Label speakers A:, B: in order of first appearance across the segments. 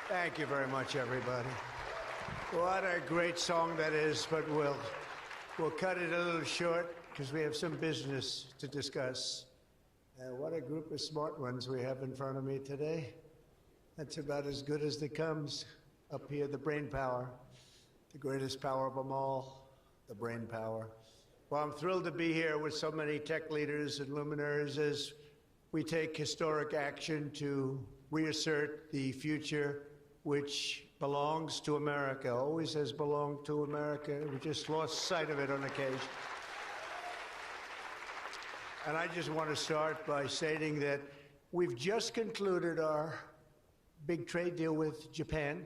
A: Thank you very much, everybody. What a great song that is, but we'll cut it a little short because we have some business to discuss. What a group of smart ones we have in front of me today. That's about as good as it comes. Up here, the brain power, the greatest power of them all, the brain power. Well, I'm thrilled to be here with so many tech leaders and luminaries as we take historic action to reassert the future which belongs to America, always has belonged to America. We just lost sight of it on occasion. And I just want to start by stating that we've just concluded our big trade deal with Japan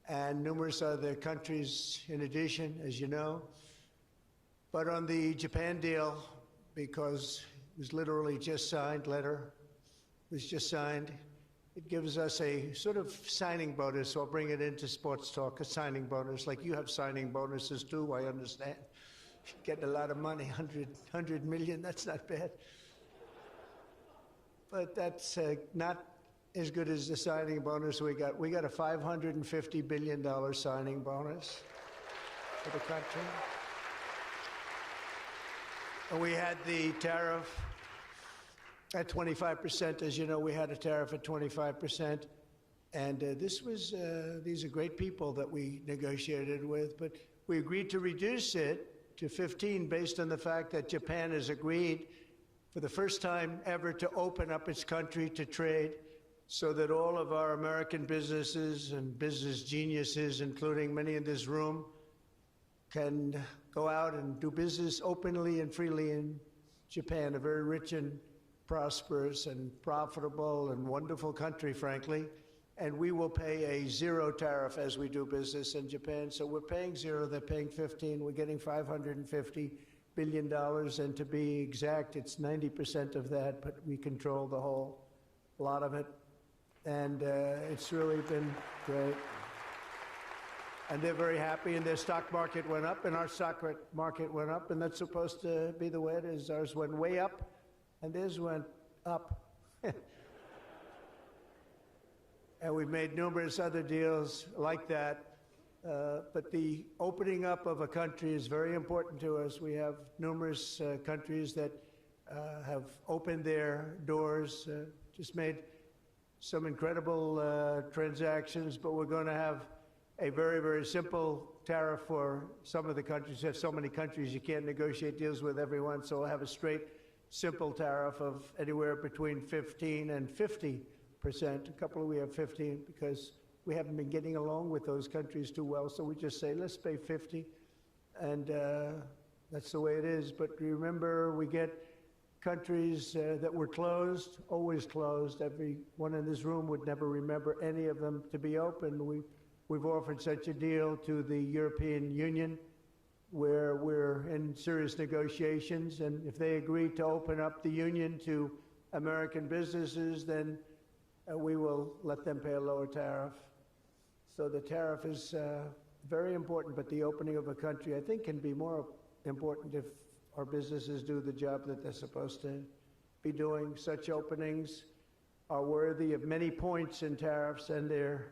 A: and numerous other countries in addition, as you know. But on the Japan deal, because it was literally just signed, was just signed, it gives us a sort of signing bonus. So I'll bring it into sports talk, a signing bonus. Like you have signing bonuses too, I understand. Getting a lot of money, 100 million, that's not bad. But that's not as good as the signing bonus we got. We got a $550 billion signing bonus for the country. And we had the tariff at 25%. As you know, we had a tariff at 25%. And these are great people that we negotiated with, but we agreed to reduce it to 15 based on the fact that Japan has agreed for the first time ever to open up its country to trade so that all of our American businesses and business geniuses, including many in this room, can go out and do business openly and freely in Japan, a very rich and prosperous and profitable and wonderful country, frankly. And we will pay a zero tariff as we do business in Japan. So we're paying zero, they're paying 15. We're getting $550 billion. And to be exact, it's 90% of that, but we control the whole lot of it. And it's really been great. And they're very happy, and their stock market went up, and our stock market went up, and that's supposed to be the way it is. Ours went way up, and theirs went up. And we've made numerous other deals like that. But the opening up of a country is very important to us. We have numerous countries that have opened their doors, just made some incredible transactions, but we're going to have a very, very simple tariff for some of the countries. There's so many countries you can't negotiate deals with everyone, so we'll have a straight, simple tariff of anywhere between 15 and 50%. A couple we have 15 because we haven't been getting along with those countries too well, so we just say, let's pay 50, and that's the way it is. But remember, we get countries that were closed, always closed. Everyone in this room would never remember any of them to be open. We've offered such a deal to the European Union where we're in serious negotiations, and if they agree to open up the union to American businesses, then we will let them pay a lower tariff. So the tariff is very important, but the opening of a country, I think, can be more important if our businesses do the job that they're supposed to be doing. Such openings are worthy of many points in tariffs, and they're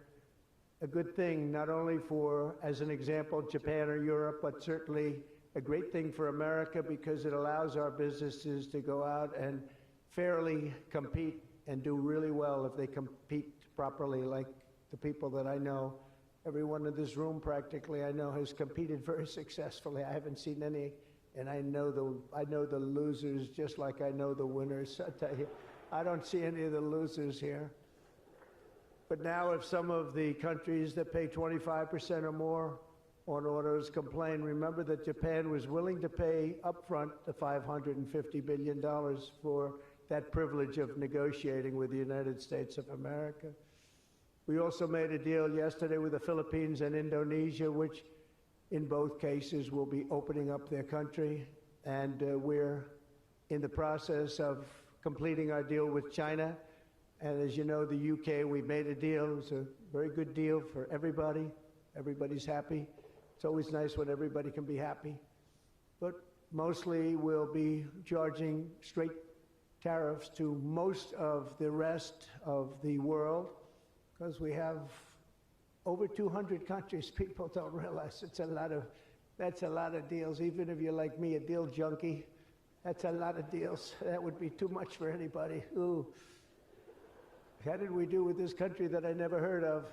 A: a good thing, not only for, as an example, Japan or Europe, but certainly a great thing for America because it allows our businesses to go out and fairly compete and do really well if they compete properly, like the people that I know. Everyone in this room practically I know has competed very successfully. I haven't seen any, and I know the losers just like I know the winners. I tell you, I don't see any of the losers here. But now if some of the countries that pay 25% or more on autos complain, remember that Japan was willing to pay upfront the $550 billion for that privilege of negotiating with the United States of America. We also made a deal yesterday with the Philippines and Indonesia, which in both cases will be opening up their country. And we're in the process of completing our deal with China. And as you know, the UK, we made a deal. It was a very good deal for everybody. Everybody's happy. It's always nice when everybody can be happy. But mostly we'll be charging straight tariffs to most of the rest of the world because we have over 200 countries. People don't realize that's a lot of deals. Even if you're like me, a deal junkie, that's a lot of deals. That would be too much for anybody. Ooh. How did we do with this country that I never heard of?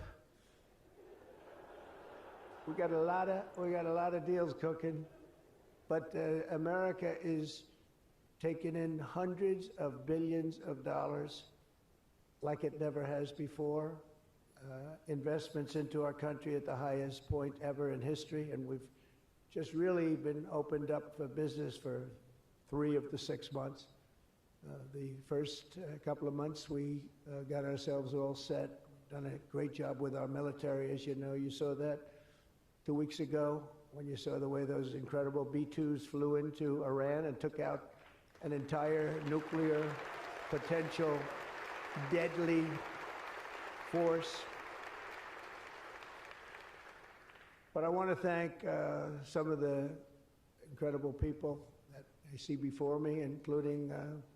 A: We got a lot of deals cooking, but America is taking in hundreds of billions of dollars like it never has before. Investments into our country at the highest point ever in history, and we've just really been opened up for business for 3 of the 6 months. The first couple of months, we got ourselves all set, done a great job with our military, as you know. You saw that 2 weeks ago when you saw the way those incredible B-2s flew into Iran and took out an entire nuclear potential deadly force. But I want to thank some of the incredible people that I see before me, including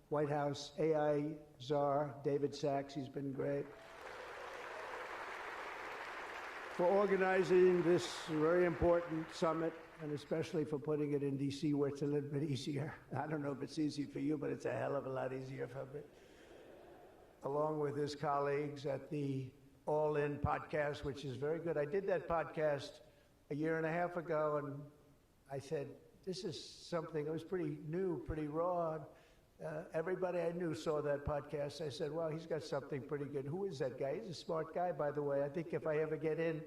A: White House AI czar David Sachs. He's been great for organizing this very important summit, and especially for putting it in D.C., where it's a little bit easier. I don't know if it's easy for you, but it's a hell of a lot easier for me. Along with his colleagues at the All In podcast, which is very good. I did that podcast a year and a half ago, and I said, this is something that was pretty new, pretty raw. Everybody I knew saw that podcast. I said, well, he's got something pretty good. Who is that guy? He's a smart guy, by the way. I think if I ever get in,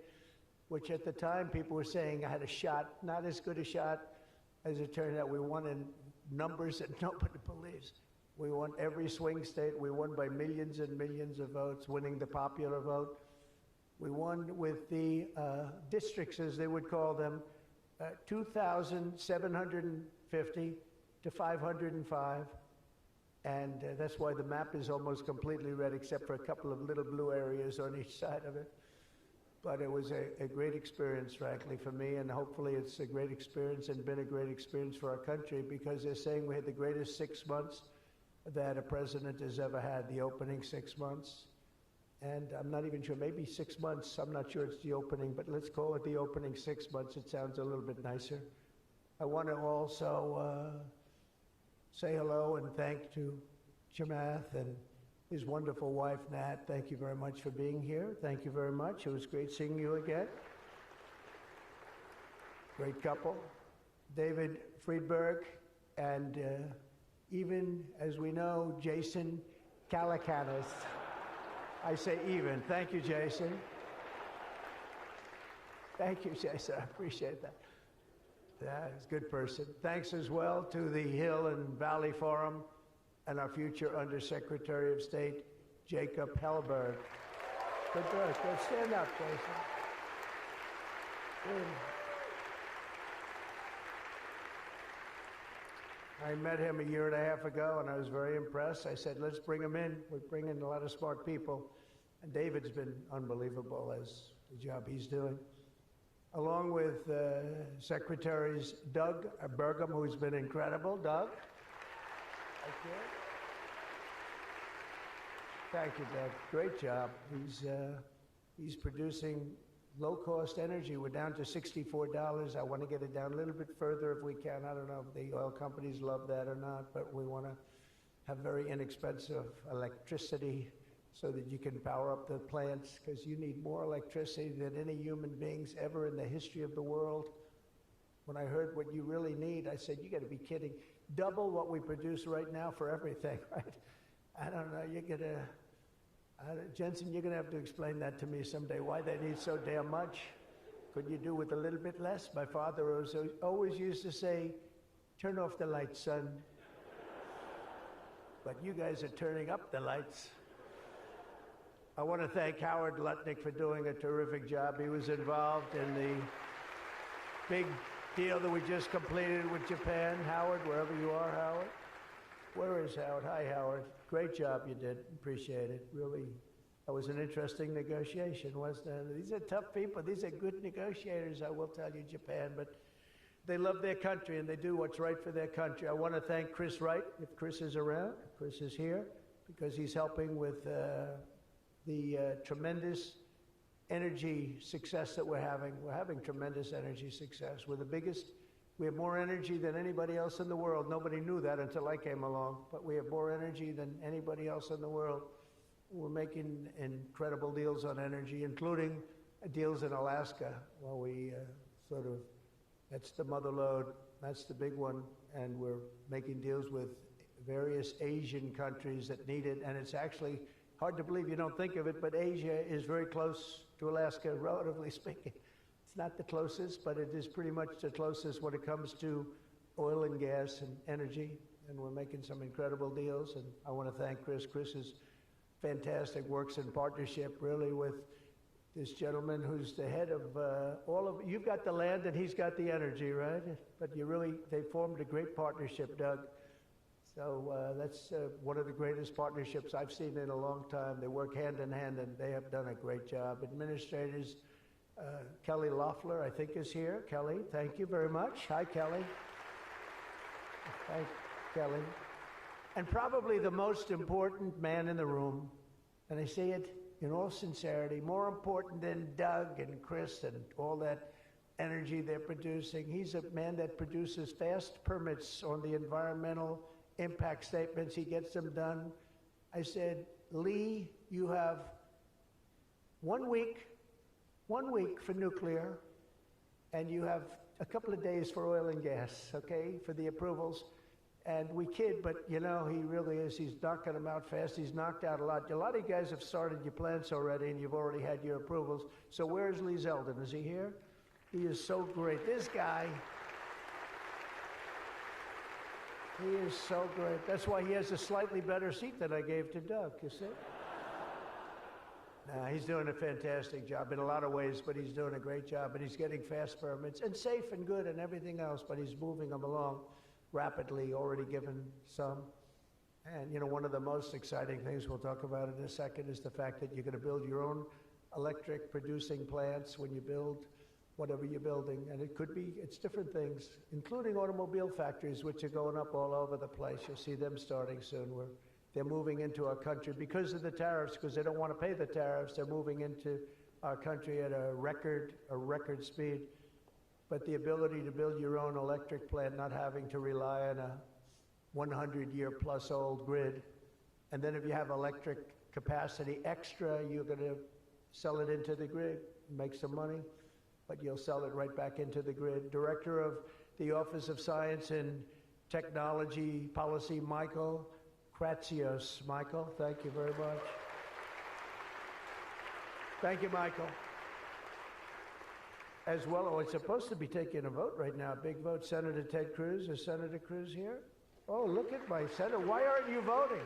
A: which at the time people were saying I had a shot, not as good a shot as it turned out. We won in numbers that nobody believes. We won every swing state. We won by millions and millions of votes, winning the popular vote. We won with the districts, as they would call them, 2,750 to 505. And that's why the map is almost completely red, except for a couple of little blue areas on each side of it. But it was a great experience, frankly, for me, and hopefully it's a great experience and been a great experience for our country, because they're saying we had the greatest 6 months that a president has ever had, the opening 6 months. And I'm not even sure, maybe 6 months, I'm not sure it's the opening, but let's call it the opening 6 months. It sounds a little bit nicer. I want to also say hello and thank to Chamath and his wonderful wife, Nat. Thank you very much for being here. Thank you very much. It was great seeing you again. Great couple. David Friedberg and even, as we know, Jason Calacanis. I say even. Thank you, Jason. Thank you, Jason. I appreciate that. Yeah, he's a good person. Thanks as well to the Hill and Valley Forum and our future Undersecretary of State, Jacob Hellberg. Good work. Go stand up, Jason. Good. I met him a year and a half ago, and I was very impressed. I said, let's bring him in. We bring in a lot of smart people. And David's been unbelievable as the job he's doing. Along with Secretaries Doug Burgum, who's been incredible. Doug? Thank you. Thank you, Doug. Great job. He's producing low-cost energy. We're down to $64. I want to get it down a little bit further if we can. I don't know if the oil companies love that or not, but we want to have very inexpensive electricity so that you can power up the plants, because you need more electricity than any human beings ever in the history of the world. When I heard what you really need, I said, you got to be kidding. Double what we produce right now for everything, right? I don't know, you're going to... Jensen, you're going to have to explain that to me someday, why they need so damn much. Could you do with a little bit less? My father always used to say, turn off the lights, son. But you guys are turning up the lights. I want to thank Howard Lutnick for doing a terrific job. He was involved in the big deal that we just completed with Japan. Howard, wherever you are, Howard. Where is Howard? Hi, Howard. Great job you did. Appreciate it. Really, that was an interesting negotiation, wasn't it? These are tough people. These are good negotiators, I will tell you, Japan. But they love their country, and they do what's right for their country. I want to thank Chris Wright, if Chris is around. Chris is here, because he's helping with the tremendous energy success that we're having. We're having tremendous energy success. We're the biggest. We have more energy than anybody else in the world. Nobody knew that until I came along, but we have more energy than anybody else in the world. We're making incredible deals on energy, including deals in Alaska. Well, we that's the mother lode, that's the big one, and we're making deals with various Asian countries that need it, and it's actually hard to believe, you don't think of it, but Asia is very close to Alaska, relatively speaking. It's not the closest, but it is pretty much the closest when it comes to oil and gas and energy, and we're making some incredible deals, and I want to thank Chris. Chris is fantastic, works in partnership really with this gentleman who's the head of you've got the land and he's got the energy, right? But they formed a great partnership, Doug. So that's one of the greatest partnerships I've seen in a long time. They work hand in hand, and they have done a great job. Administrators, Kelly Loeffler, I think, is here. Kelly, thank you very much. Hi, Kelly. Thank Kelly. And probably the most important man in the room, and I say it in all sincerity, more important than Doug and Chris and all that energy they're producing. He's a man that produces fast permits on the environmental impact statements. He gets them done. I said, Lee, you have 1 week for nuclear, and you have a couple of days for oil and gas, okay, for the approvals. And we kid, but you know, he really is. He's knocking them out fast. He's knocked out a lot. A lot of you guys have started your plants already, and you've already had your approvals. So where's Lee Zeldin? Is he here? He is so great. This guy, he is so great. That's why he has a slightly better seat than I gave to Doug, you see? He's doing a fantastic job in a lot of ways, but he's doing a great job, and he's getting fast permits, and safe and good and everything else, but he's moving them along rapidly, already given some. And you know, one of the most exciting things we'll talk about in a second is the fact that you're going to build your own electric producing plants when you build whatever you're building, and it's different things, including automobile factories, which are going up all over the place. You'll see them starting soon. They're moving into our country because of the tariffs, because they don't want to pay the tariffs. They're moving into our country at a record speed. But the ability to build your own electric plant, not having to rely on a 100-year-plus old grid, and then if you have electric capacity extra, you're going to sell it into the grid, make some money, but you'll sell it right back into the grid. Director of the Office of Science and Technology Policy, Michael Kratsios. Michael, thank you very much. Thank you, Michael. As well, it's supposed to be taking a vote right now, a big vote. Senator Ted Cruz. Is Senator Cruz here? Oh, look at my senator. Why aren't you voting?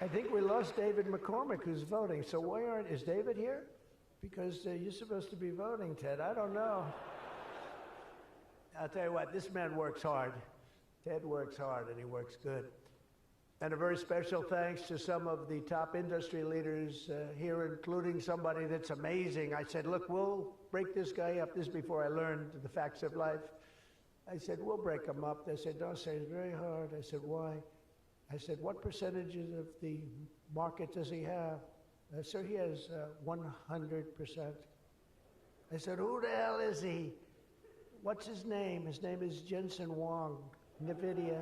A: I think we lost David McCormick, who's voting. So is David here? Because you're supposed to be voting, Ted. I don't know. I'll tell you what, this man works hard. Ted works hard, and he works good. And a very special thanks to some of the top industry leaders here, including somebody that's amazing. I said, look, we'll break this guy up. This is before I learned the facts of life. I said, we'll break him up. They said, don't say it's very hard. I said, why? I said, what percentages of the market does he have? Sir, he has 100%. I said, who the hell is he? What's his name? His name is Jensen Huang, NVIDIA.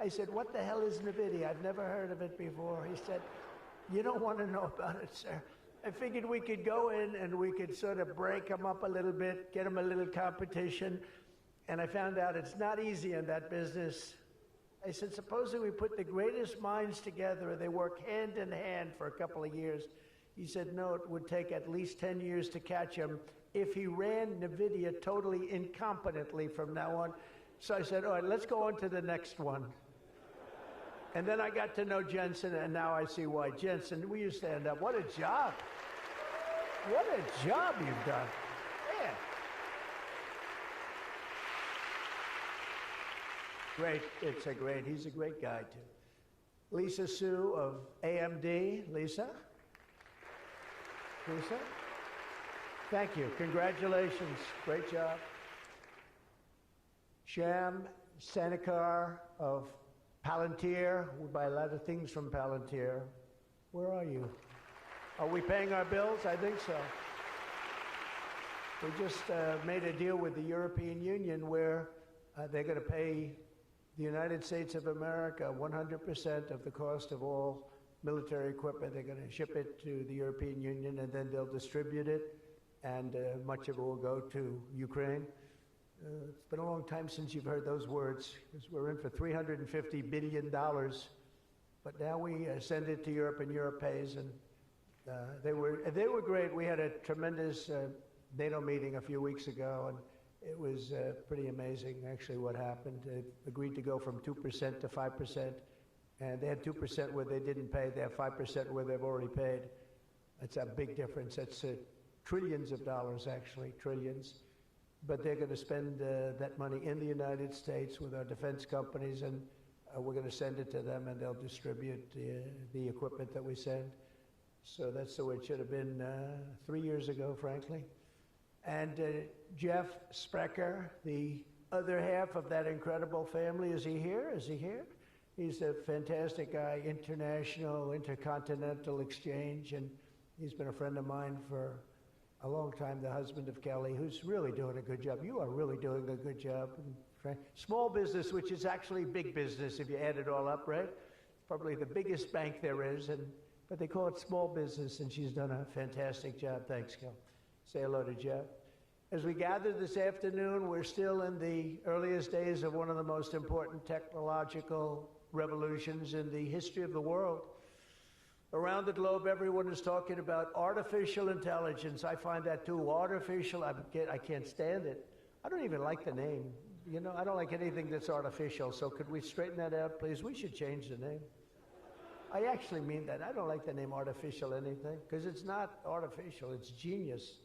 A: I said, what the hell is NVIDIA? I've never heard of it before. He said, you don't want to know about it, sir. I figured we could go in and we could sort of break him up a little bit, get him a little competition. And I found out it's not easy in that business. I said, supposing we put the greatest minds together and they work hand in hand for a couple of years. He said, no, it would take at least 10 years to catch him if he ran NVIDIA totally incompetently from now on. So I said, all right, let's go on to the next one. And then I got to know Jensen, and now I see why. Jensen, will you stand up? What a job. What a job you've done. Man. Great. He's a great guy, too. Lisa Su of AMD. Lisa? Lisa? Thank you. Congratulations. Great job. Sham Sanikar of Palantir. We buy a lot of things from Palantir. Where are you? Are we paying our bills? I think so. We just made a deal with the European Union where they're going to pay the United States of America 100% of the cost of all military equipment. They're going to ship it to the European Union, and then they'll distribute it, and much of it will go to Ukraine. It's been a long time since you've heard those words, because we're in for $350 billion. But now we send it to Europe, and Europe pays, and they were great. We had a tremendous NATO meeting a few weeks ago, and it was pretty amazing, actually, what happened. They agreed to go from 2% to 5%, and they had 2% where they didn't pay. They have 5% where they've already paid. That's a big difference. That's trillions of dollars, actually, trillions. But they're going to spend that money in the United States with our defense companies, and we're going to send it to them, and they'll distribute the equipment that we send. So that's the way it should have been 3 years ago, frankly. And Jeff Sprecher, the other half of that incredible family, is he here? Is he here? He's a fantastic guy, international, intercontinental exchange, and he's been a friend of mine for a long time, the husband of Kelly, who's really doing a good job. You are really doing a good job. Small business, which is actually big business if you add it all up, right? Probably the biggest bank there is, but they call it small business, and she's done a fantastic job. Thanks, Kel. Say hello to Jeff. As we gather this afternoon, we're still in the earliest days of one of the most important technological revolutions in the history of the world. Around the globe, everyone is talking about artificial intelligence. I find that too. Artificial, I can't stand it. I don't even like the name. You know, I don't like anything that's artificial, so could we straighten that out, please? We should change the name. I actually mean that. I don't like the name artificial anything, because it's not artificial, it's genius.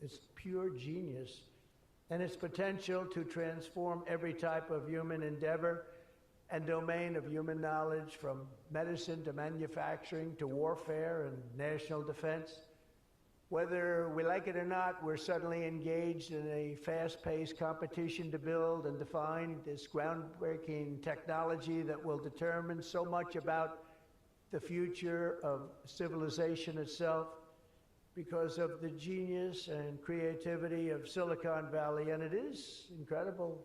A: It's pure genius. And its potential to transform every type of human endeavor and domain of human knowledge, from medicine to manufacturing to warfare and national defense. Whether we like it or not, we're suddenly engaged in a fast-paced competition to build and define this groundbreaking technology that will determine so much about the future of civilization itself, because of the genius and creativity of Silicon Valley. And it is incredible,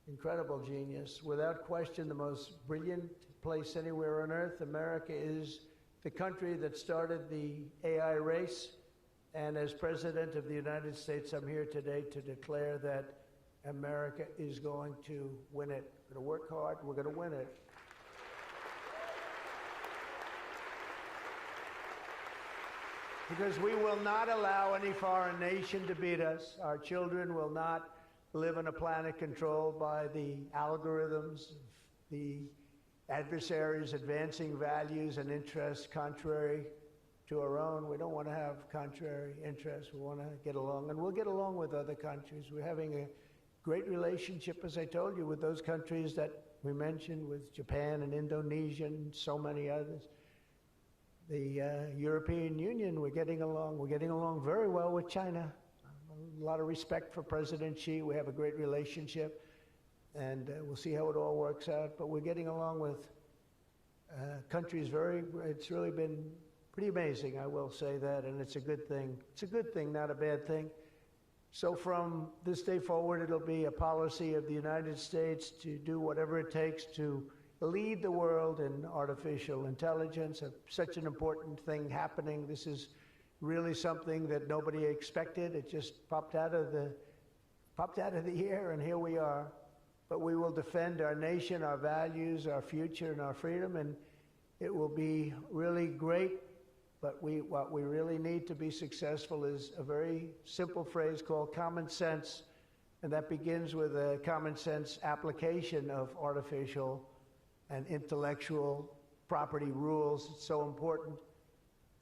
A: incredible genius. Without question, the most brilliant place anywhere on earth. America is the country that started the AI race. And as President of the United States, I'm here today to declare that America is going to win it. We're going to work hard. We're going to win it. Because we will not allow any foreign nation to beat us. Our children will not live on a planet controlled by the algorithms of the adversaries advancing values and interests contrary to our own. We don't want to have contrary interests. We want to get along, and we'll get along with other countries. We're having a great relationship, as I told you, with those countries that we mentioned, with Japan and Indonesia and so many others. The European Union, we're getting along. We're getting along very well with China. A lot of respect for President Xi. We have a great relationship, and we'll see how it all works out. But we're getting along with countries it's really been pretty amazing, I will say that, and it's a good thing. It's a good thing, not a bad thing. So from this day forward, it'll be a policy of the United States to do whatever it takes to lead the world in artificial intelligence. Such an important thing happening. This is really something that nobody expected. It just popped out of the air, and here we are. But we will defend our nation, our values, our future, and our freedom, and it will be really great. But what we really need to be successful is a very simple phrase called common sense, and that begins with a common sense application of artificial and intellectual property rules. It's so important.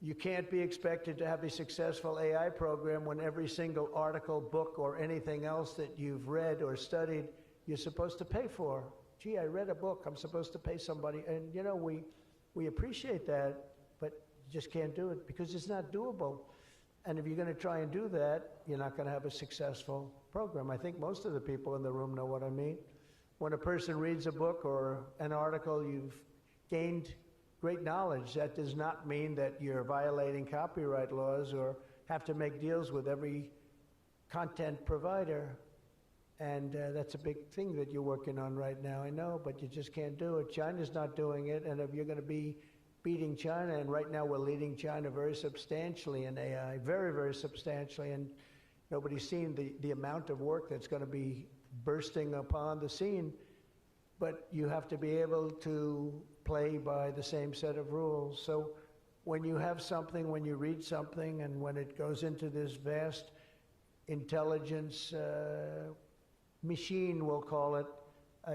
A: You can't be expected to have a successful AI program when every single article, book, or anything else that you've read or studied, you're supposed to pay for. Gee, I read a book, I'm supposed to pay somebody. And you know, we appreciate that, but you just can't do it because it's not doable. And if you're going to try and do that, you're not going to have a successful program. I think most of the people in the room know what I mean. When a person reads a book or an article, you've gained great knowledge. That does not mean that you're violating copyright laws or have to make deals with every content provider. And that's a big thing that you're working on right now, I know, but you just can't do it. China's not doing it, and if you're going to be beating China, and right now we're leading China very substantially in AI, very, very substantially, and nobody's seen the amount of work that's going to be bursting upon the scene, but you have to be able to play by the same set of rules. So when you have something, when you read something, and when it goes into this vast intelligence machine, we'll call it,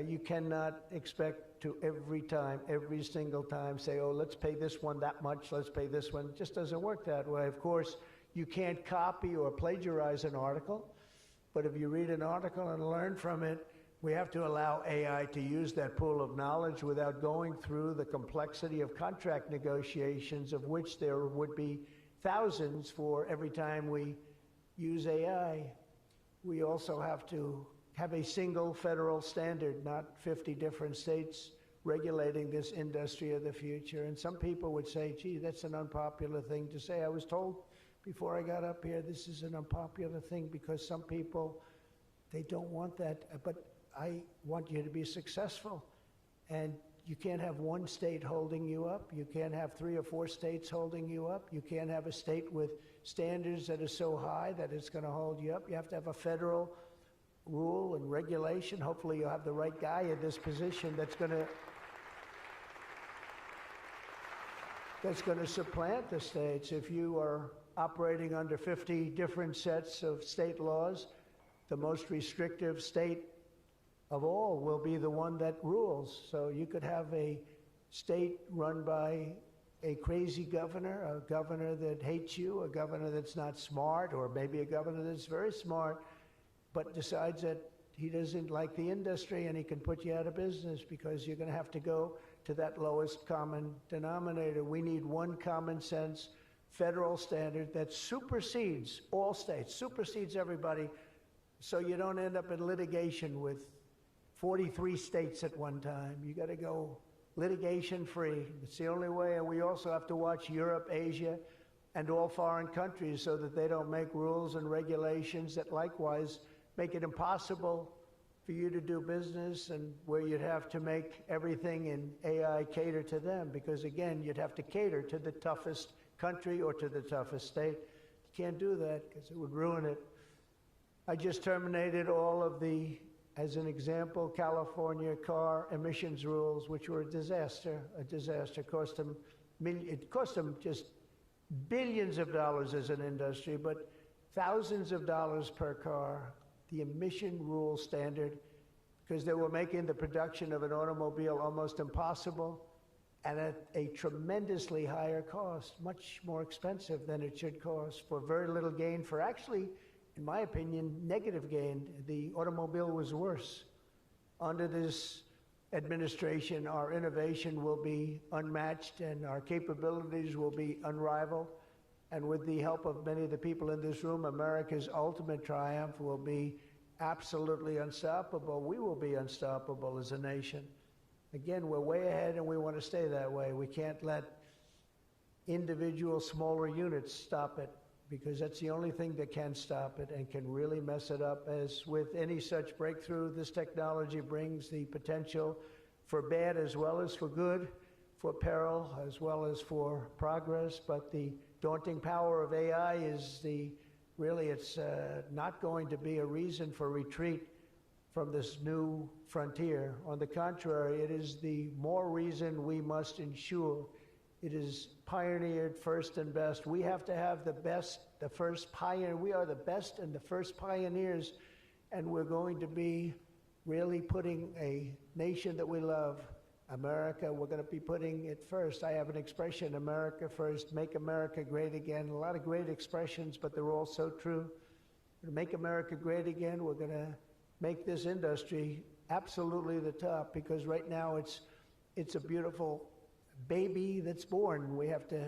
A: you cannot expect to every single time say, oh, let's pay this one that much, let's pay this one. It just doesn't work that way. Of course, you can't copy or plagiarize an article, but if you read an article and learn from it, we have to allow AI to use that pool of knowledge without going through the complexity of contract negotiations, of which there would be thousands for every time we use AI. We also have to have a single federal standard, not 50 different states regulating this industry of the future. And some people would say, gee, that's an unpopular thing to say. I was told before I got up here, this is an unpopular thing because some people, they don't want that. But I want you to be successful. And you can't have one state holding you up. You can't have 3 or 4 states holding you up. You can't have a state with standards that are so high that it's going to hold you up. You have to have a federal rule and regulation. Hopefully you'll have the right guy in this position that's going to supplant the states. If you are operating under 50 different sets of state laws, the most restrictive state of all will be the one that rules. So you could have a state run by a crazy governor, a governor that hates you, a governor that's not smart, or maybe a governor that's very smart, but decides that he doesn't like the industry and he can put you out of business because you're going to have to go to that lowest common denominator. We need one common sense federal standard that supersedes all states, supersedes everybody, so you don't end up in litigation with 43 states at one time. You got to go litigation free. It's the only way. And we also have to watch Europe, Asia, and all foreign countries so that they don't make rules and regulations that likewise make it impossible for you to do business, and where you'd have to make everything in AI cater to them, because again, you'd have to cater to the toughest country or to the toughest state. You can't do that because it would ruin it. I just terminated all of the, as an example, California car emissions rules, which were a disaster. It cost them just billions of dollars as an industry, but thousands of dollars per car. The emission rule standard, because they were making the production of an automobile almost impossible and at a tremendously higher cost, much more expensive than it should cost, for very little gain, for actually, in my opinion, negative gain. The automobile was worse. Under this administration, our innovation will be unmatched and our capabilities will be unrivaled. And with the help of many of the people in this room, America's ultimate triumph will be absolutely unstoppable. We will be unstoppable as a nation. Again, we're way ahead and we want to stay that way. We can't let individual smaller units stop it, because that's the only thing that can stop it and can really mess it up. As with any such breakthrough, this technology brings the potential for bad as well as for good, for peril as well as for progress. But the daunting power of AI is it's not going to be a reason for retreat from this new frontier. On the contrary, it is the more reason we must ensure it is pioneered first and best. We have to have the best, the first pioneer. We are the best and the first pioneers, and we're going to be really putting a nation that we love, America, we're going to be putting it first. I have an expression, America first, make America great again. A lot of great expressions, but they're all so true. To make America great again, we're going to make this industry absolutely the top, because right now it's a beautiful baby that's born. We have to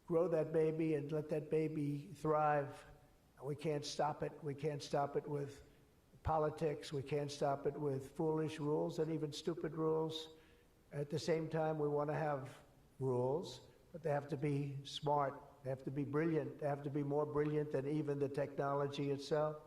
A: grow that baby and let that baby thrive. We can't stop it. We can't stop it with politics. We can't stop it with foolish rules and even stupid rules. At the same time, we want to have rules, but they have to be smart. They have to be brilliant. They have to be more brilliant than even the technology itself.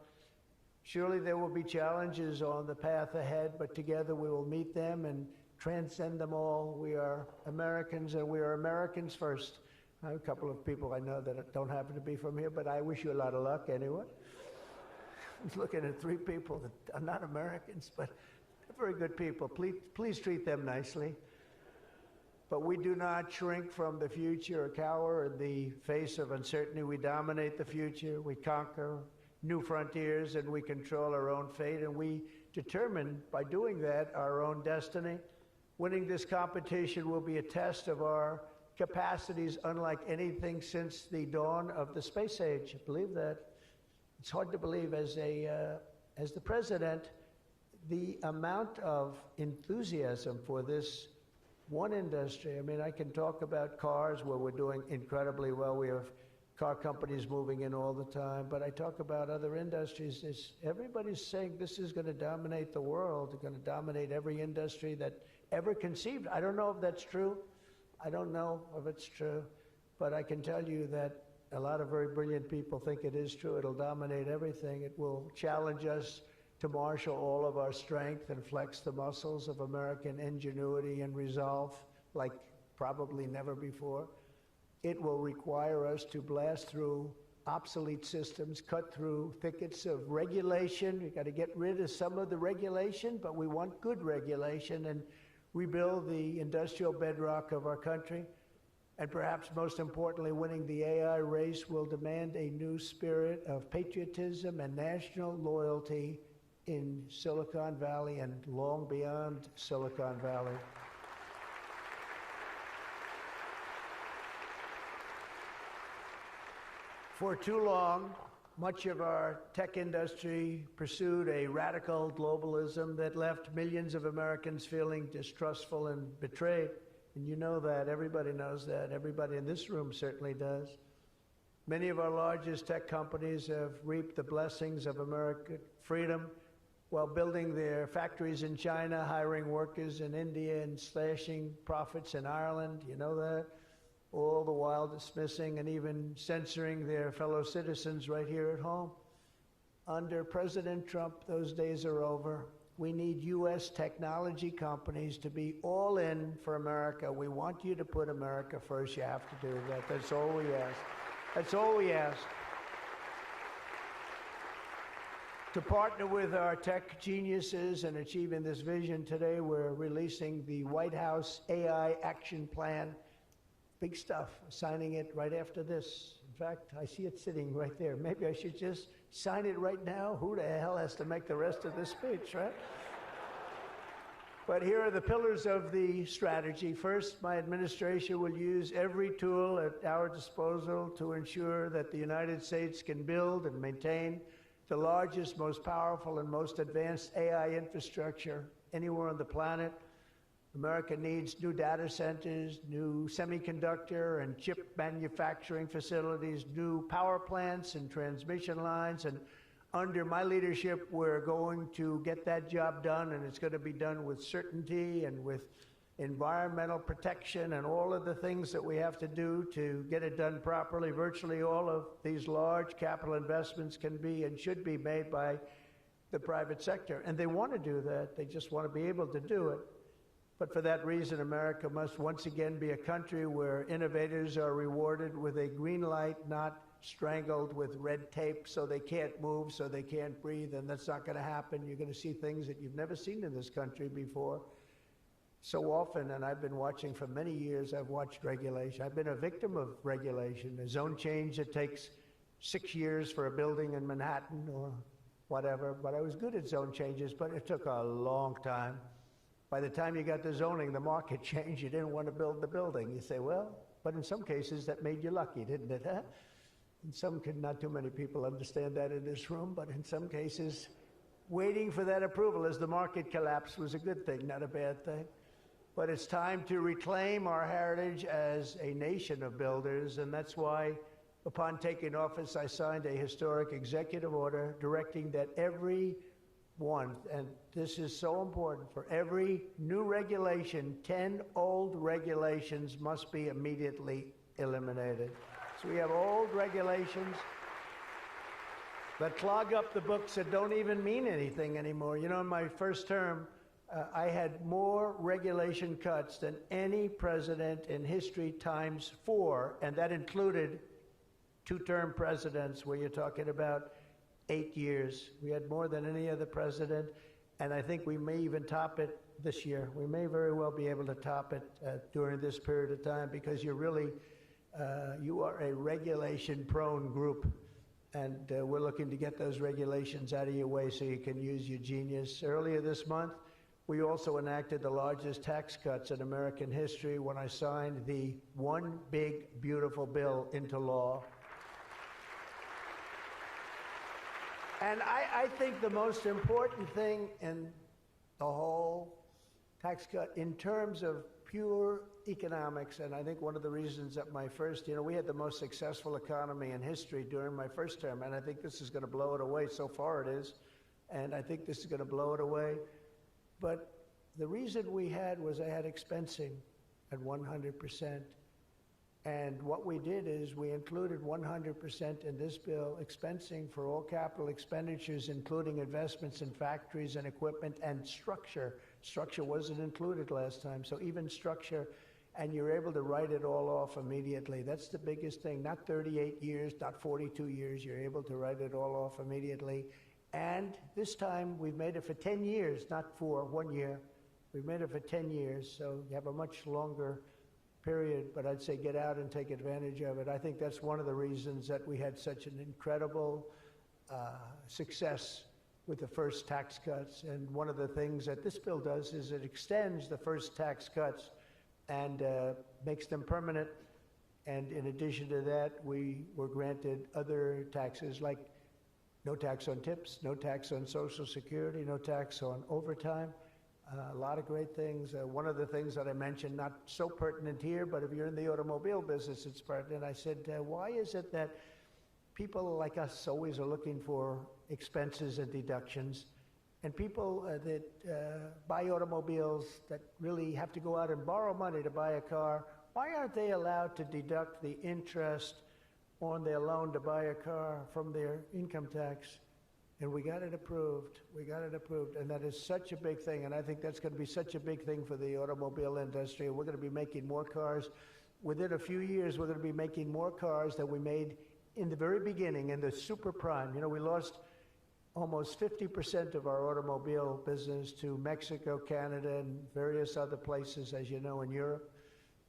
A: Surely there will be challenges on the path ahead, but together we will meet them and transcend them all. We are Americans, and we are Americans first. I have a couple of people I know that don't happen to be from here, but I wish you a lot of luck anyway. I was looking at 3 people that are not Americans, but they're very good people. Please treat them nicely. But we do not shrink from the future or cower in the face of uncertainty. We dominate the future. We conquer new frontiers, and we control our own fate, and we determine by doing that our own destiny. Winning this competition will be a test of our capacities unlike anything since the dawn of the space age. I believe that. It's hard to believe as the president, the amount of enthusiasm for this one industry. I mean, I can talk about cars where we're doing incredibly well. We have car companies moving in all the time, but I talk about other industries. Everybody's saying this is going to dominate the world. It's going to dominate every industry that ever conceived. I don't know if that's true. I don't know if it's true, but I can tell you that a lot of very brilliant people think it is true. It'll dominate everything. It will challenge us to marshal all of our strength and flex the muscles of American ingenuity and resolve like probably never before. It will require us to blast through obsolete systems, cut through thickets of regulation. We've got to get rid of some of the regulation, but we want good regulation and rebuild the industrial bedrock of our country. And perhaps most importantly, winning the AI race will demand a new spirit of patriotism and national loyalty in Silicon Valley and long beyond Silicon Valley. For too long, much of our tech industry pursued a radical globalism that left millions of Americans feeling distrustful and betrayed. And you know that. Everybody knows that. Everybody in this room certainly does. Many of our largest tech companies have reaped the blessings of American freedom while building their factories in China, hiring workers in India, and slashing profits in Ireland. You know that? All the while dismissing and even censoring their fellow citizens right here at home. Under President Trump, those days are over. We need U.S. technology companies to be all in for America. We want you to put America first. You have to do that. That's all we ask. That's all we ask. To partner with our tech geniuses in achieving this vision today, we're releasing the White House AI Action Plan. Big stuff, signing it right after this. In fact, I see it sitting right there. Maybe I should just sign it right now. Who the hell has to make the rest of this speech, right? But here are the pillars of the strategy. First, my administration will use every tool at our disposal to ensure that the United States can build and maintain the largest, most powerful, and most advanced AI infrastructure anywhere on the planet. America needs new data centers, new semiconductor and chip manufacturing facilities, new power plants and transmission lines. And under my leadership, we're going to get that job done, and it's going to be done with certainty and with environmental protection and all of the things that we have to do to get it done properly. Virtually all of these large capital investments can be and should be made by the private sector. And they want to do that. They just want to be able to do it. But for that reason, America must once again be a country where innovators are rewarded with a green light, not strangled with red tape so they can't move, so they can't breathe, and that's not going to happen. You're going to see things that you've never seen in this country before. So often, and I've been watching for many years, I've watched regulation. I've been a victim of regulation. A zone change that takes 6 years for a building in Manhattan or whatever, but I was good at zone changes, but it took a long time. By the time you got the zoning, the market changed. You didn't want to build the building. You say, well, but in some cases that made you lucky, didn't it? Huh? In some, not too many people understand that in this room, but in some cases, waiting for that approval as the market collapsed was a good thing, not a bad thing. But it's time to reclaim our heritage as a nation of builders, and that's why, upon taking office, I signed a historic executive order directing that every one, and this is so important. For every new regulation, 10 old regulations must be immediately eliminated. So we have old regulations that clog up the books that don't even mean anything anymore. You know, in my first term, I had more regulation cuts than any president in history times 4, and that included two-term presidents where you're talking about 8 years. We had more than any other president, and I think we may even top it this year. We may very well be able to top it during this period of time, because you're really, you are a regulation-prone group, and we're looking to get those regulations out of your way so you can use your genius. Earlier this month, we also enacted the largest tax cuts in American history when I signed the One Big Beautiful Bill into law. And I think the most important thing in the whole tax cut, in terms of pure economics, and I think one of the reasons that my first, we had the most successful economy in history during my first term, and I think this is going to blow it away. So far it is, and I think this is going to blow it away. But the reason we had was I had expensing at 100%. And what we did is we included 100% in this bill, expensing for all capital expenditures, including investments in factories and equipment and structure. Structure wasn't included last time, so even structure, and you're able to write it all off immediately. That's the biggest thing. Not 38 years, not 42 years. You're able to write it all off immediately. And this time, we've made it for 10 years, not for 1 year. We've made it for 10 years, so you have a much longer period, but I'd say get out and take advantage of it. I think that's one of the reasons that we had such an incredible success with the first tax cuts. And one of the things that this bill does is it extends the first tax cuts and makes them permanent. And in addition to that, we were granted other taxes, like no tax on tips, no tax on Social Security, no tax on overtime. A lot of great things. One of the things that I mentioned, not so pertinent here, but if you're in the automobile business, it's pertinent. I said, why is it that people like us always are looking for expenses and deductions, and people that buy automobiles that really have to go out and borrow money to buy a car, why aren't they allowed to deduct the interest on their loan to buy a car from their income tax? And we got it approved. We got it approved. And that is such a big thing. And I think that's going to be such a big thing for the automobile industry. We're going to be making more cars. Within a few years, we're going to be making more cars than we made in the very beginning, in the super prime. We lost almost 50% of our automobile business to Mexico, Canada, and various other places, as you know, in Europe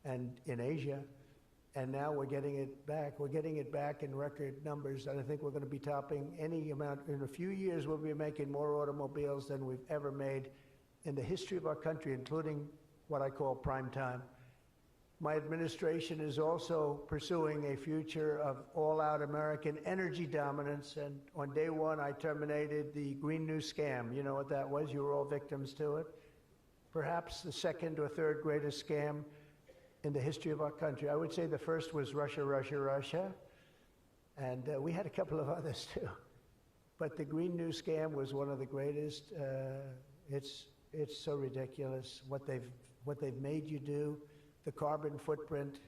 A: and in Asia. And now we're getting it back. We're getting it back in record numbers, and I think we're going to be topping any amount. In a few years, we'll be making more automobiles than we've ever made in the history of our country, including what I call prime time. My administration is also pursuing a future of all-out American energy dominance, and on day one, I terminated the Green New Scam. You know what that was? You were all victims to it. Perhaps the second or third greatest scam in the history of our country. I would say the first was Russia, Russia, Russia, and we had a couple of others too. But the Green New Scam was one of the greatest. It's so ridiculous what they've made you do. The carbon footprint.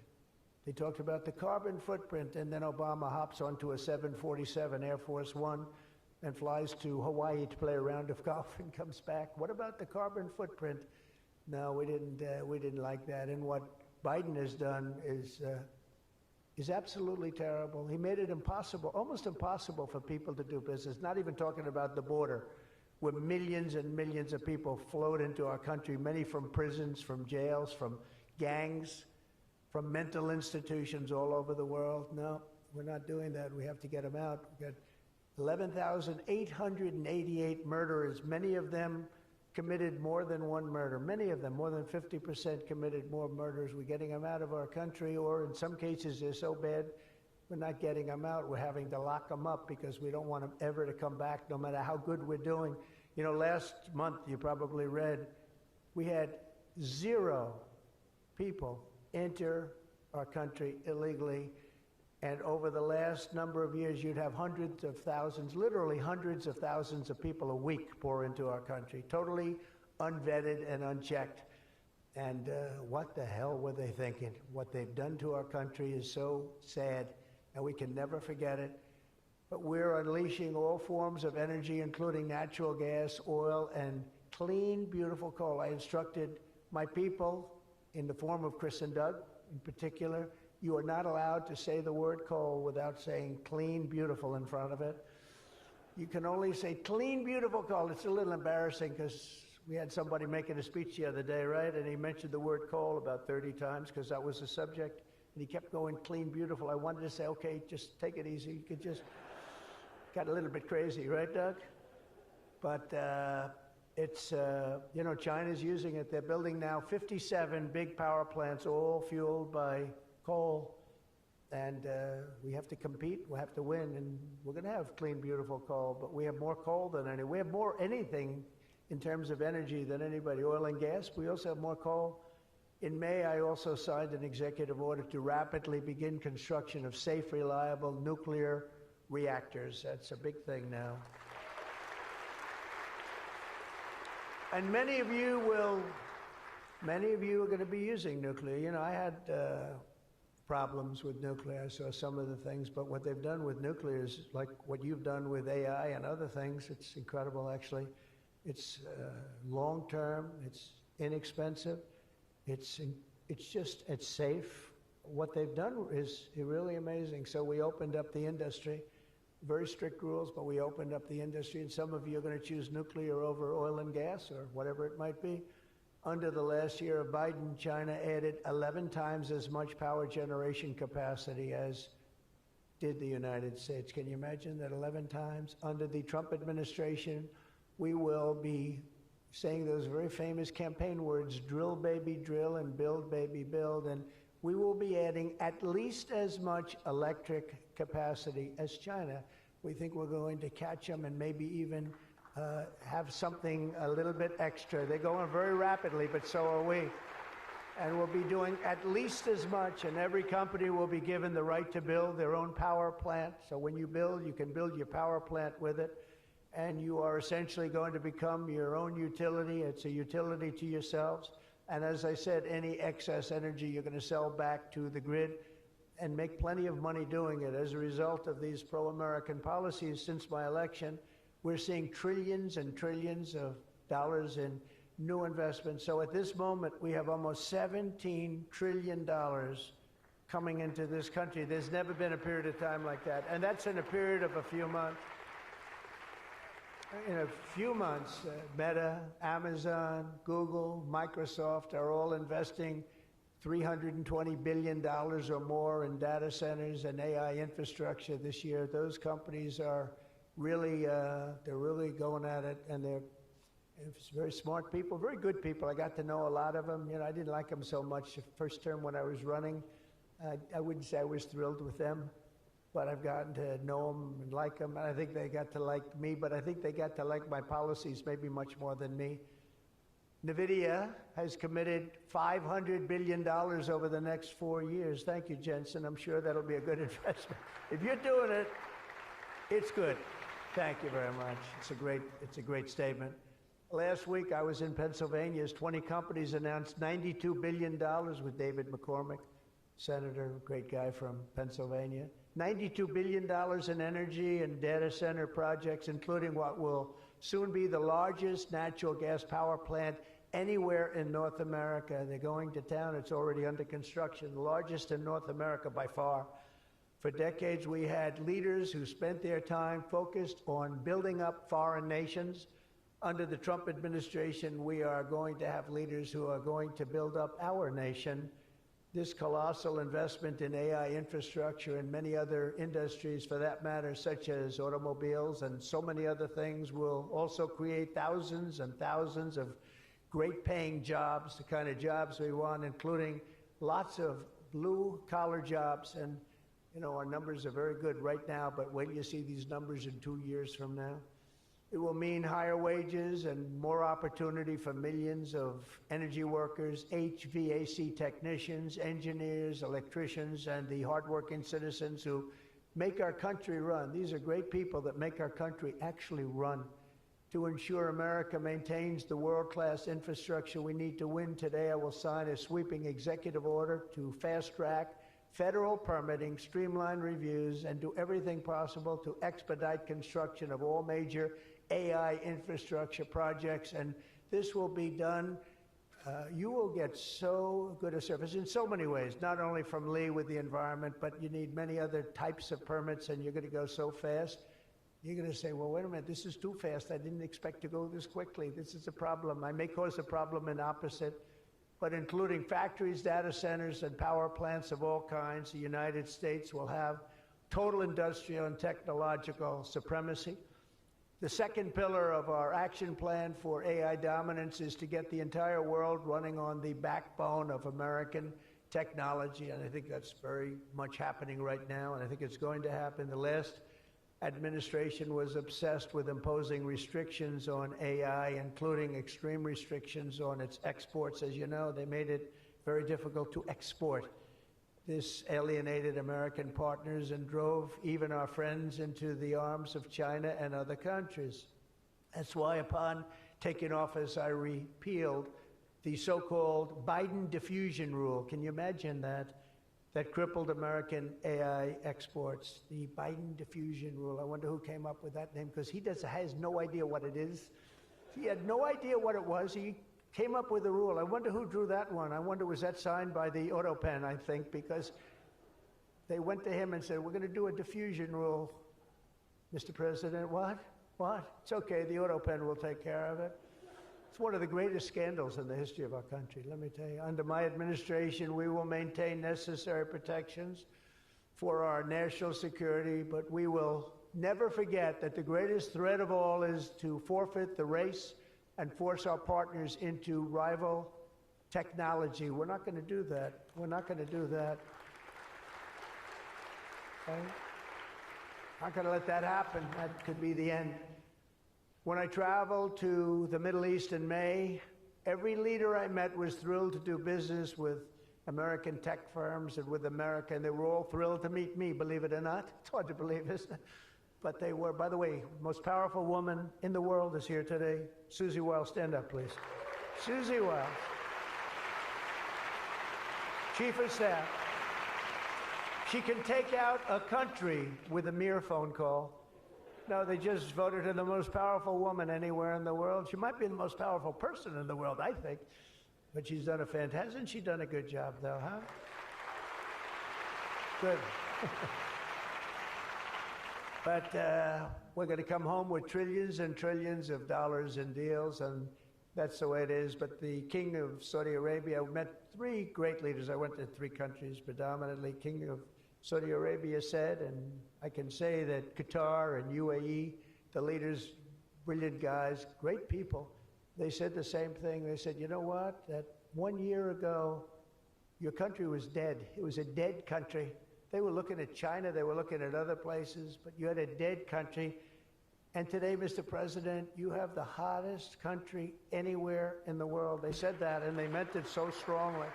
A: They talked about the carbon footprint, and then Obama hops onto a 747 Air Force One and flies to Hawaii to play a round of golf and comes back. What about the carbon footprint? No, we didn't like that. And what Biden has done is absolutely terrible. He made it impossible, almost impossible for people to do business, not even talking about the border, where millions and millions of people flowed into our country, many from prisons, from jails, from gangs, from mental institutions all over the world. No, we're not doing that. We have to get them out. We've got 11,888 murderers, many of them committed more than one murder. Many of them, more than 50%, committed more murders. We're getting them out of our country, or in some cases they're so bad, we're not getting them out. We're having to lock them up because we don't want them ever to come back, no matter how good we're doing. Last month, you probably read, we had 0 people enter our country illegally. And over the last number of years, you'd have hundreds of thousands, literally hundreds of thousands of people a week pour into our country, totally unvetted and unchecked. And what the hell were they thinking? What they've done to our country is so sad, and we can never forget it. But we're unleashing all forms of energy, including natural gas, oil, and clean, beautiful coal. I instructed my people, in the form of Chris and Doug in particular, you are not allowed to say the word coal without saying clean, beautiful in front of it. You can only say clean, beautiful coal. It's a little embarrassing because we had somebody making a speech the other day, right? And he mentioned the word coal about 30 times because that was the subject. And he kept going clean, beautiful. I wanted to say, okay, just take it easy. You could just, got a little bit crazy, right, Doug? But it's, you know, China's using it. They're building now 57 big power plants, all fueled by coal. And we have to compete, we have to win, and we're going to have clean, beautiful coal, but we have more coal than any. We have more anything in terms of energy than anybody. Oil and gas, we also have more coal. In May, I also signed an executive order to rapidly begin construction of safe, reliable nuclear reactors. That's a big thing now. And many of you are going to be using nuclear. You know, I had problems with nuclear. I saw some of the things, but what they've done with nuclear is like what you've done with AI and other things. It's incredible, actually. It's long-term, it's inexpensive, it's safe. What they've done is really amazing. So we opened up the industry, very strict rules, but we opened up the industry, and some of you are going to choose nuclear over oil and gas or whatever it might be. Under the last year of Biden, China added 11 times as much power generation capacity as did the United States. Can you imagine that 11 times? Under the Trump administration, we will be saying those very famous campaign words, drill, baby, drill, and build, baby, build. And we will be adding at least as much electric capacity as China. We think we're going to catch them and maybe even have something a little bit extra. They're going very rapidly, but so are we. And we'll be doing at least as much, and every company will be given the right to build their own power plant. So when you build, you can build your power plant with it, and you are essentially going to become your own utility. It's a utility to yourselves. And as I said, any excess energy you're going to sell back to the grid and make plenty of money doing it. As a result of these pro-American policies since my election, we're seeing trillions and trillions of dollars in new investments. So at this moment, we have almost $17 trillion coming into this country. There's never been a period of time like that. And that's in a period of a few months. In a few months, Meta, Amazon, Google, Microsoft are all investing $320 billion or more in data centers and AI infrastructure this year. Those companies are really, they're really going at it, and they're very smart people, very good people. I got to know a lot of them. You know, I didn't like them so much the first term when I was running. I wouldn't say I was thrilled with them, but I've gotten to know them and like them. And I think they got to like me, but I think they got to like my policies maybe much more than me. NVIDIA has committed $500 billion over the next 4 years. Thank you, Jensen. I'm sure that'll be a good investment. If you're doing it, it's good. Thank you very much. It's a great statement. Last week, I was in Pennsylvania as 20 companies announced $92 billion with David McCormick, senator, great guy from Pennsylvania. $92 billion in energy and data center projects, including what will soon be the largest natural gas power plant anywhere in North America. They're going to town. It's already under construction, the largest in North America by far. For decades, we had leaders who spent their time focused on building up foreign nations. Under the Trump administration, we are going to have leaders who are going to build up our nation. This colossal investment in AI infrastructure and many other industries, for that matter, such as automobiles and so many other things, will also create thousands and thousands of great-paying jobs, the kind of jobs we want, including lots of blue-collar jobs. And you know, our numbers are very good right now, but wait till you see these numbers in 2 years from now. It will mean higher wages and more opportunity for millions of energy workers, HVAC technicians, engineers, electricians, and the hardworking citizens who make our country run. These are great people that make our country actually run. To ensure America maintains the world-class infrastructure we need to win today, I will sign a sweeping executive order to fast-track federal permitting, streamline reviews, and do everything possible to expedite construction of all major AI infrastructure projects. And this will be done. You will get so good a service in so many ways, not only from Lee with the environment, but you need many other types of permits, and you're going to go so fast. You're going to say, well, wait a minute, this is too fast. I didn't expect to go this quickly. This is a problem. I may cause a problem in opposite, but including factories, data centers, and power plants of all kinds, the United States will have total industrial and technological supremacy. The second pillar of our action plan for AI dominance is to get the entire world running on the backbone of American technology, and I think that's very much happening right now, and I think it's going to happen. The last administration was obsessed with imposing restrictions on AI, including extreme restrictions on its exports. As you know, they made it very difficult to export. This alienated American partners and drove even our friends into the arms of China and other countries. That's why upon taking office, I repealed the so-called Biden diffusion rule. Can you imagine that? That crippled American AI exports, the Biden diffusion rule. I wonder who came up with that name, because he has no idea what it is. He had no idea what it was. He came up with a rule. I wonder who drew that one. I wonder, was that signed by the AutoPen, I think, because they went to him and said, we're going to do a diffusion rule. Mr. President, what? What? It's okay, the AutoPen will take care of it. It's one of the greatest scandals in the history of our country, let me tell you. Under my administration, we will maintain necessary protections for our national security, but we will never forget that the greatest threat of all is to forfeit the race and force our partners into rival technology. We're not going to do that. We're not going to do that. Okay? Not going to let that happen. That could be the end. When I traveled to the Middle East in May, every leader I met was thrilled to do business with American tech firms and with America, and they were all thrilled to meet me, believe it or not. It's hard to believe, isn't it? But they were. By the way, the most powerful woman in the world is here today. Susie Wiles, stand up, please. Susie Wiles, Chief of Staff. She can take out a country with a mere phone call. No, they just voted her the most powerful woman anywhere in the world. She might be the most powerful person in the world, I think. But she's done a fantastic, hasn't she done a good job, though, huh? Good. But we're going to come home with trillions and trillions of dollars in deals, and that's the way it is. But the King of Saudi Arabia, I met three great leaders. I went to three countries predominantly. King of Saudi Arabia said, and I can say that Qatar and UAE, the leaders, brilliant guys, great people, they said the same thing. They said, you know what, that 1 year ago, your country was dead. It was a dead country. They were looking at China, they were looking at other places, but you had a dead country. And today, Mr. President, you have the hottest country anywhere in the world. They said that, and they meant it so strongly.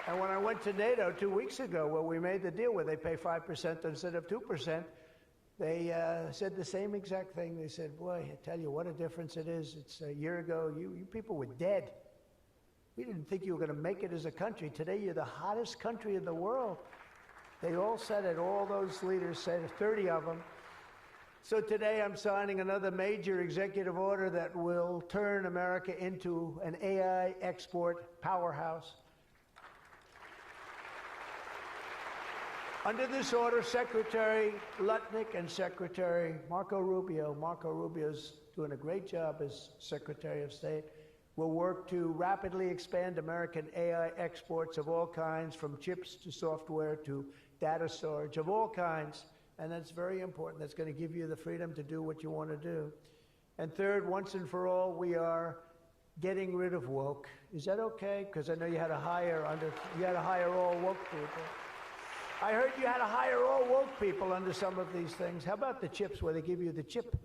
A: And when I went to NATO 2 weeks ago, where we made the deal where they pay 5% instead of 2%, they said the same exact thing. They said, boy, I tell you what a difference it is. It's a year ago, you people were dead. We didn't think you were going to make it as a country. Today, you're the hottest country in the world. They all said it. All those leaders said it, 30 of them. So today, I'm signing another major executive order that will turn America into an AI export powerhouse. Under this order, Secretary Lutnick and Secretary Marco Rubio's doing a great job as Secretary of State, will work to rapidly expand American AI exports of all kinds, from chips to software to data storage of all kinds. And that's very important. That's going to give you the freedom to do what you want to do. And third, once and for all, we are getting rid of woke. Is that okay? Because I know you had to hire all woke people. I heard you had to hire all woke people under some of these things. How about the chips, where they give you the chip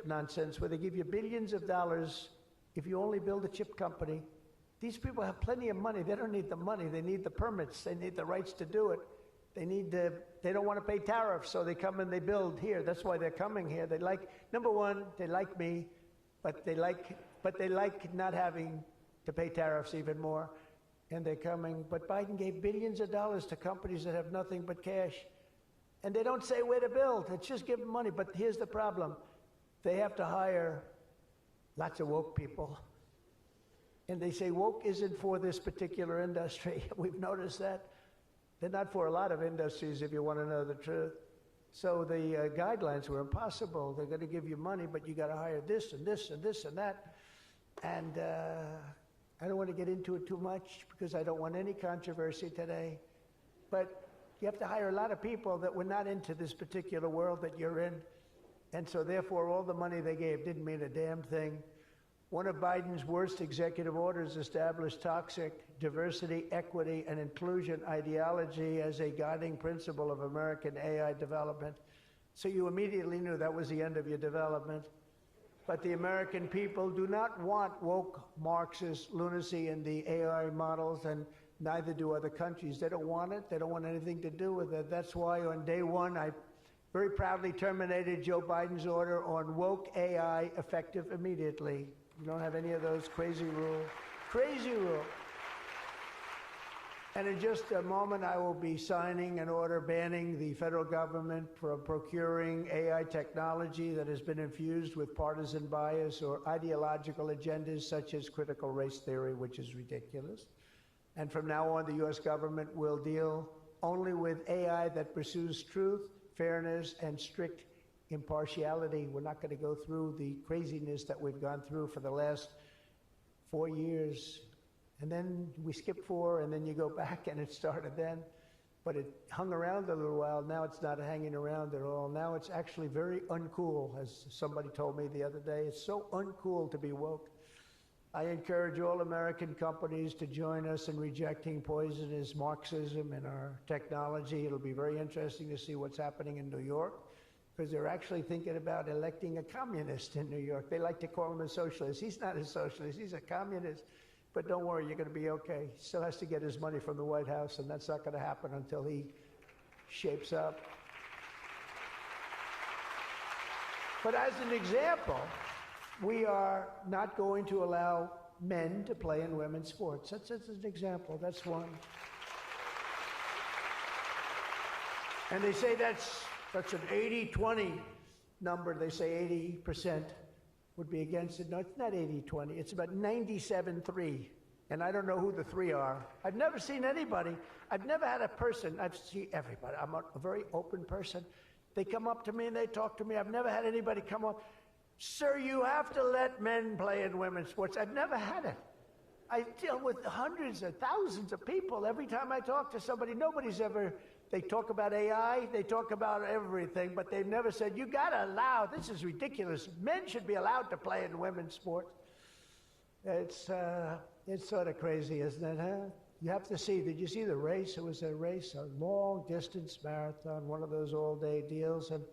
A: nonsense, where they give you billions of dollars if you only build a chip company? These people have plenty of money. They don't need the money. They need the permits. They need the rights to do it. They don't want to pay tariffs, so they come and they build here. That's why they're coming here. They like, number one, they like me, but they like not having to pay tariffs even more. And they're coming. But Biden gave billions of dollars to companies that have nothing but cash. And they don't say where to build. It's just give them money. But here's the problem. They have to hire lots of woke people. And they say woke isn't for this particular industry. We've noticed that. They're not for a lot of industries, if you want to know the truth. So the guidelines were impossible. They're going to give you money, but you got to hire this and this and this and that. And I don't want to get into it too much because I don't want any controversy today. But you have to hire a lot of people that were not into this particular world that you're in. And so therefore, all the money they gave didn't mean a damn thing. One of Biden's worst executive orders established toxic diversity, equity, and inclusion ideology as a guiding principle of American AI development. So you immediately knew that was the end of your development. But the American people do not want woke Marxist lunacy in the AI models, and neither do other countries. They don't want it. They don't want anything to do with it. That's why on day one, I very proudly terminated Joe Biden's order on woke AI effective immediately. You don't have any of those crazy rules. Crazy rules. And in just a moment, I will be signing an order banning the federal government from procuring AI technology that has been infused with partisan bias or ideological agendas such as critical race theory, which is ridiculous. And from now on, the U.S. government will deal only with AI that pursues truth, fairness, and strict impartiality. We're not going to go through the craziness that we've gone through for the last 4 years. And then we skip 4, and then you go back, and it started then. But it hung around a little while. Now it's not hanging around at all. Now it's actually very uncool, as somebody told me the other day. It's so uncool to be woke. I encourage all American companies to join us in rejecting poisonous Marxism in our technology. It'll be very interesting to see what's happening in New York, because they're actually thinking about electing a communist in New York. They like to call him a socialist. He's not a socialist. He's a communist. But don't worry, you're going to be okay. He still has to get his money from the White House, and that's not going to happen until he shapes up. But as an example, we are not going to allow men to play in women's sports. That's an example. That's one. And they say that's an 80-20 number. They say 80% would be against it. No, it's not 80-20. It's about 97-3. And I don't know who the 3 are. I've never seen anybody. I've never had a person. I've seen everybody. I'm a very open person. They come up to me and they talk to me. I've never had anybody come up, sir, you have to let men play in women's sports. I've never had it. I deal with hundreds of thousands of people. Every time I talk to somebody, nobody's ever, they talk about AI, they talk about everything, but they've never said, you gotta allow, this is ridiculous. Men should be allowed to play in women's sports. It's sort of crazy, isn't it, huh? You have to see, did you see the race? It was a race, a long distance marathon, one of those all-day deals, and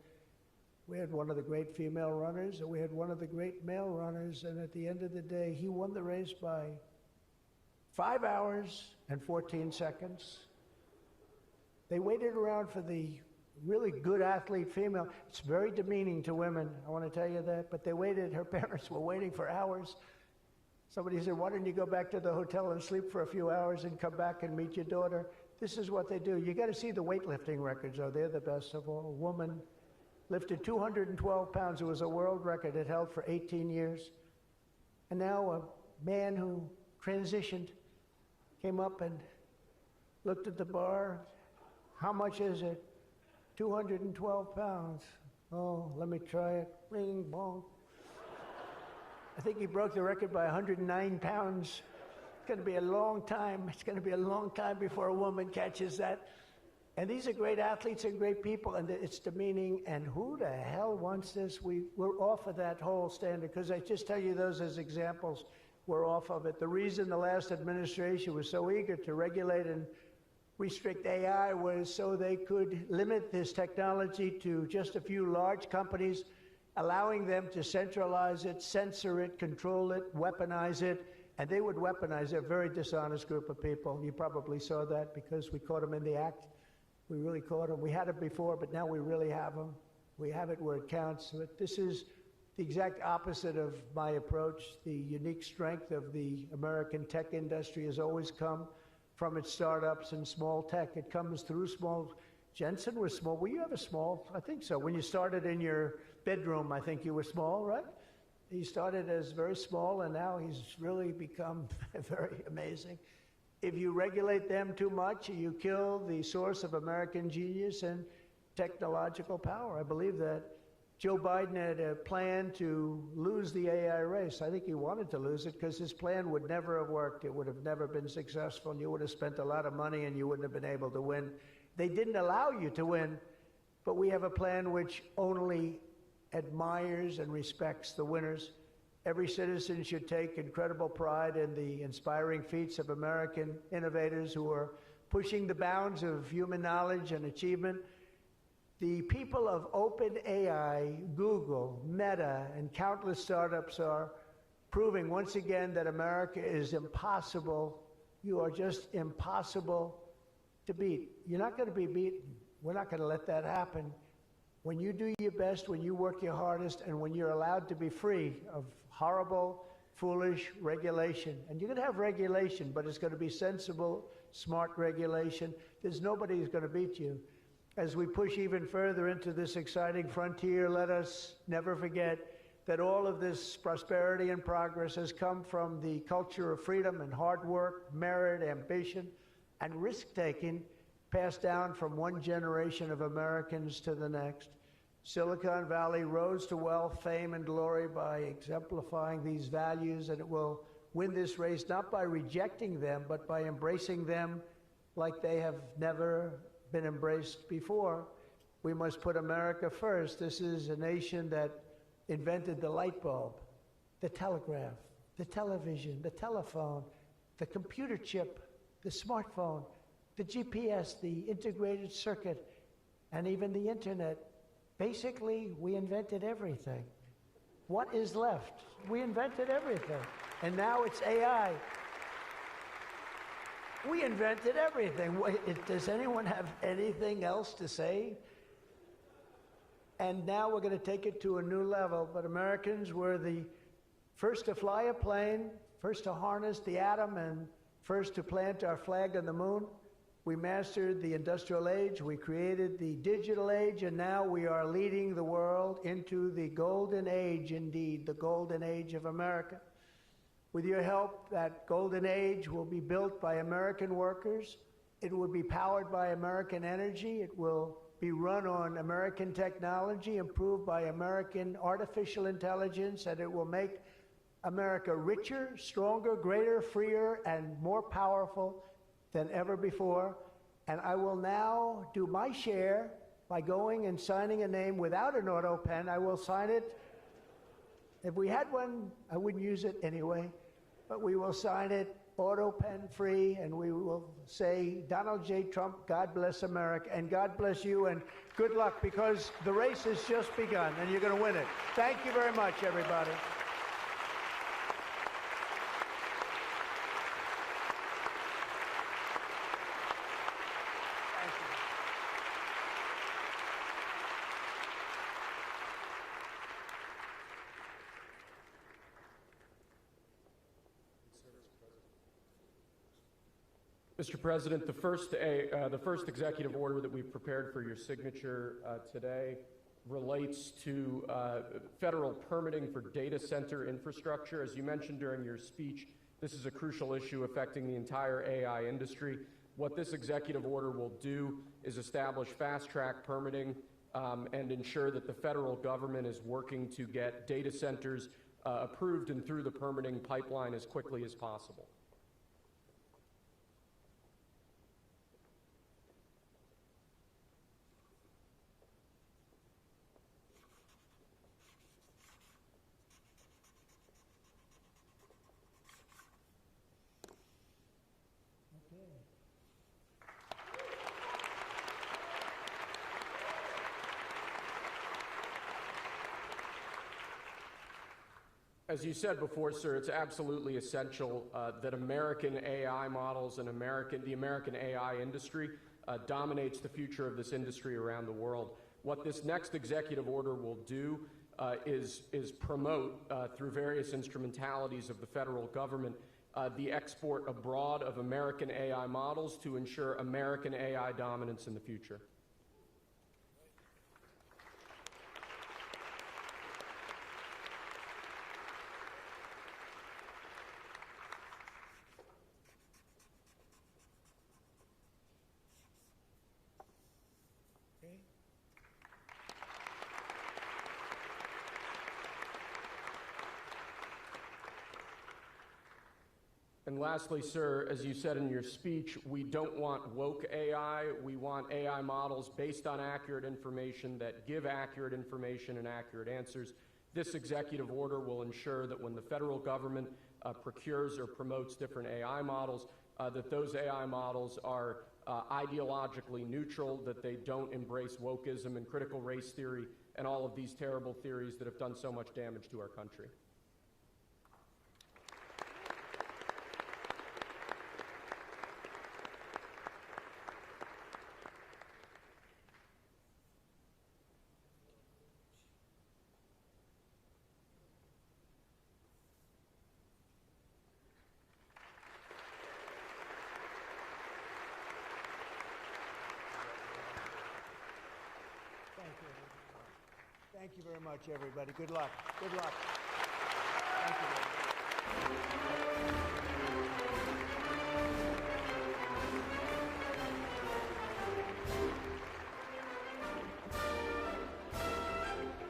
A: we had one of the great female runners, and we had one of the great male runners, and at the end of the day, he won the race by 5 hours and 14 seconds. They waited around for the really good athlete female. It's very demeaning to women, I want to tell you that, but they waited, her parents were waiting for hours. Somebody said, why don't you go back to the hotel and sleep for a few hours and come back and meet your daughter? This is what they do. You got to see the weightlifting records, though. They're the best of all. A woman lifted 212 pounds. It was a world record. It held for 18 years. And now a man who transitioned came up and looked at the bar. How much is it? 212 pounds. Oh, let me try it. Ring, bong. I think he broke the record by 109 pounds. It's going to be a long time. It's going to be a long time before a woman catches that. And these are great athletes and great people, and it's demeaning. And who the hell wants this? We're off of that whole standard, because I just tell you those as examples. We're off of it. The reason the last administration was so eager to regulate and restrict AI was so they could limit this technology to just a few large companies, allowing them to centralize it, censor it, control it, weaponize it, and they would weaponize it. A very dishonest group of people. You probably saw that because we caught them in the act. We really caught them. We had it before, but now we really have them. We have it where it counts. But this is the exact opposite of my approach. The unique strength of the American tech industry has always come from its startups and small tech. It comes through small. Jensen was small. Were you ever small? I think so. When you started in your bedroom, I think you were small, right? He started as very small, and now he's really become very amazing. If you regulate them too much, you kill the source of American genius and technological power. I believe that. Joe Biden had a plan to lose the AI race. I think he wanted to lose it because his plan would never have worked. It would have never been successful. You would have spent a lot of money and you wouldn't have been able to win. They didn't allow you to win, but we have a plan which only admires and respects the winners. Every citizen should take incredible pride in the inspiring feats of American innovators who are pushing the bounds of human knowledge and achievement. The people of OpenAI, Google, Meta, and countless startups are proving once again that America is impossible. You are just impossible to beat. You're not going to be beaten. We're not going to let that happen. When you do your best, when you work your hardest, and when you're allowed to be free of horrible, foolish regulation. And you're going to have regulation, but it's going to be sensible, smart regulation. There's nobody who's going to beat you. As we push even further into this exciting frontier, let us never forget that all of this prosperity and progress has come from the culture of freedom and hard work, merit, ambition, and risk-taking passed down from one generation of Americans to the next. Silicon Valley rose to wealth, fame, and glory by exemplifying these values, and it will win this race not by rejecting them, but by embracing them like they have never been embraced before. We must put America first. This is a nation that invented the light bulb, the telegraph, the television, the telephone, the computer chip, the smartphone, the GPS, the integrated circuit, and even the internet. Basically, we invented everything. What is left? We invented everything. And now it's AI. We invented everything. Does anyone have anything else to say? And now we're going to take it to a new level. But Americans were the first to fly a plane, first to harness the atom, and first to plant our flag on the moon. We mastered the industrial age. We created the digital age. And now we are leading the world into the golden age, indeed, the golden age of America. With your help, that golden age will be built by American workers. It will be powered by American energy. It will be run on American technology, improved by American artificial intelligence, and it will make America richer, stronger, greater, freer, and more powerful than ever before. And I will now do my share by going and signing a name without an auto pen. I will sign it. If we had one, I wouldn't use it anyway. But we will sign it auto pen free, and we will say, Donald J. Trump, God bless America, and God bless you, and good luck, because the race has just begun, and you're going to win it. Thank you very much, everybody.
B: Mr. President, the first executive order that we've prepared for your signature today relates to federal permitting for data center infrastructure. As you mentioned during your speech, this is a crucial issue affecting the entire AI industry. What this executive order will do is establish fast-track permitting and ensure that the federal government is working to get data centers approved and through the permitting pipeline as quickly as possible. As you said before, sir, it's absolutely essential that American AI models and the American AI industry dominates the future of this industry around the world. What this next executive order will do is promote, through various instrumentalities of the federal government, the export abroad of American AI models to ensure American AI dominance in the future.
A: Okay.
B: And lastly, sir, as you said in your speech, we don't want woke AI. We want AI models based on accurate information that give accurate information and accurate answers. This executive order will ensure that when the federal government procures or promotes different AI models, that those AI models are ideologically neutral, that they don't embrace wokeism and critical race theory and all of these terrible theories that have done so much damage to our country.
A: Thank you very much, everybody. Good luck. Good luck. Thank you.